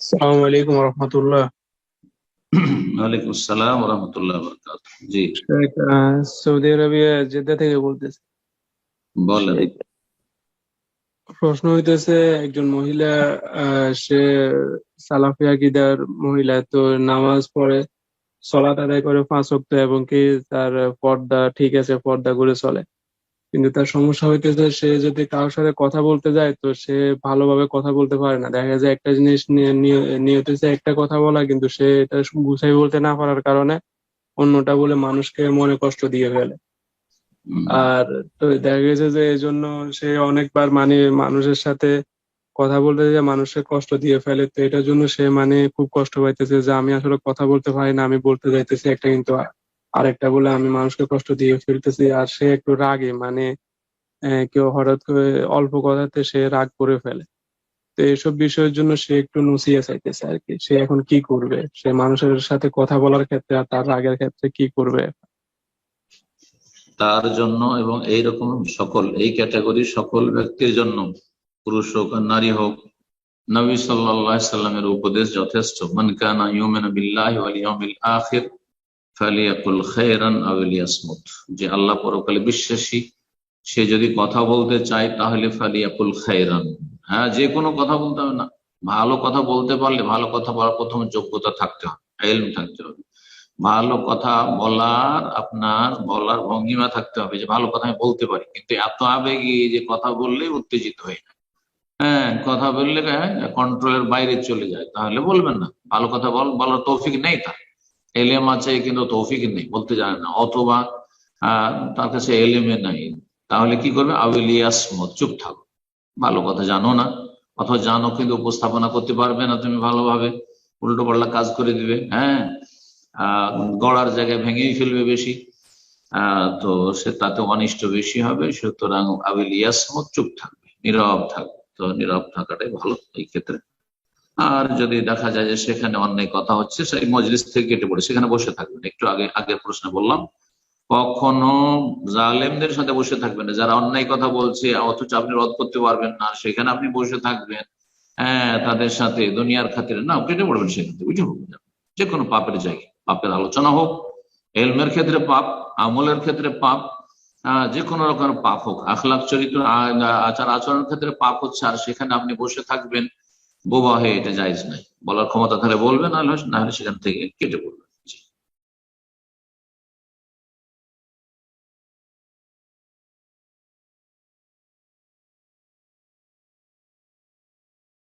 আসসালামু আলাইকুম রহমতুল্লাহ। ওয়ালাইকুম আসসালাম ওয়া রাহমাতুল্লাহি ওয়া বারাকাতুহু। জি, শেখ, সৌদি আরবিয়া জেদ্দা থেকে বলতেছে। বলেন। শেখ, প্রশ্ন হইতেছে, একজন মহিলা, সে সালাফি আকীদার মহিলা, তো নামাজ পড়ে, সলাত আদায় করে 5 ওয়াক্ত, এবং কি তার পর্দা ঠিক আছে, পর্দা করে চলে। কিন্তু তার সমস্যা হইতেছে, সে যদি কারোর সাথে কথা বলতে যায় তো সে ভালোভাবে কথা বলতে পারে না। দেখা যায় একটা জিনিস নিয়ে নিয়তেছে একটা কথা বলা, কিন্তু সে এটা গুছাই বলতে না পারার কারণে অন্যটা বলে মানুষকে মনে কষ্ট দিয়ে ফেলে। হুম, আর তো দেখা গেছে যে এই জন্য সে অনেকবার মানে মানুষের সাথে কথা বলতে যে মানুষের কষ্ট দিয়ে ফেলে, তো এটার জন্য সে মানে খুব কষ্ট পাইতেছে যে আমি আসলে কথা বলতে পারি না, আমি বলতে যাইতেছি একটা কিন্তু আরেকটা বলে আমি মানুষকে কষ্ট দিয়ে ফেলতেছি। আর সে একটু রাগে মানে কেউ হঠাৎ করে অল্প কথাতে সে রাগ করে ফেলে। তো এইসব বিষয়ের জন্য সে একটু নুসিয়া চাইতেছে আর কি, সে এখন কি করবে, সে মানুষের সাথে কথা বলার ক্ষেত্রে আর তার রাগের ক্ষেত্রে কি করবে। তার জন্য এবং এইরকম সকল এই ক্যাটাগরি সকল ব্যক্তির জন্য, পুরুষ হোক আর নারী হোক, নবী সাল্লাল্লাহু আলাইহি সাল্লামের উপদেশ যথেষ্ট। মান কানা ইউমিনু বিল্লাহি ওয়াল ইয়াউমিল আখির ফালিয়াকুল খায়রান আও লিয়াসমুত। যে আল্লাহ পরকালে বিশ্বাসী, সে যদি কথা বলতে চায় তাহলে ফালিয়াকুল খায়রান, হ্যাঁ, যে কোনো কথা বলতে হবে না। ভালো কথা বলতে পারলে, ভালো কথা বলার প্রথম যোগ্যতা থাকতে হবে, ইলম থাকতে হবে। ভালো কথা বলার আপনার বলার ভঙ্গিমা থাকতে হবে যে ভালো কথা আমি বলতে পারি, কিন্তু এত আবেগী যে কথা বললে উত্তেজিত হয়ে যায়। হ্যাঁ, কথা বললে কন্ট্রোলের বাইরে চলে যায়, তাহলে বলবেন না। ভালো কথা বলার তৌফিক নেই তার, এলেম আছে কিন্তু তৌফিক নেই, বলতে জানে না, অথবা তার কাছে এলেমে নাই। তাহলে কি করবে? আউলিয়াসমত, চুপ থাকো। ভালো কথা জানো না, অথবা জানো কিন্তু উপস্থাপনা করতে পারবে না তুমি ভালোভাবে, উল্টো পাল্টা কাজ করে দিবে। হ্যাঁ, আহ গড়ার জায়গায় ভেঙেই ফেলবে বেশি। তো সে তাতে অনিষ্ট বেশি হবে। সুতরাং আবিল ইয়াসমত, চুপ থাকবে, নীরব থাকবে। তো নীরব থাকাটাই ভালো এই ক্ষেত্রে। আর যদি দেখা যায় যে সেখানে অন্যায় কথা হচ্ছে, সেই মজলিস থেকে কেটে পড়ে সেখানে বসে থাকবেন। একটু আগের প্রশ্নে বললাম, কখনো জালেমদের সাথে বসে থাকবেন না, যারা অন্যায় কথা বলছে অথচ আপনি রদ করতে পারবেন না, সেখানে আপনি বসে থাকবেন। হ্যাঁ, তাদের সাথে দুনিয়ার খাতিরে না, কেটে পড়বেন সেখান থেকে, উঠে পড়বেন। যে কোনো পাপের জায়গায়, পাপের আলোচনা হোক, এলমের ক্ষেত্রে পাপ, আমলের ক্ষেত্রে পাপ, যে কোনো রকমের পাপ হোক, আখলাক চরিত্র আচার আচরণের ক্ষেত্রে পাপ হচ্ছে, আর সেখানে আপনি বসে থাকবেন বোবা হয়ে, এটা জায়েজ নাই। বলার ক্ষমতা থাকলে বলবেন, না হলে সেখান থেকে কেটে পড়বেন।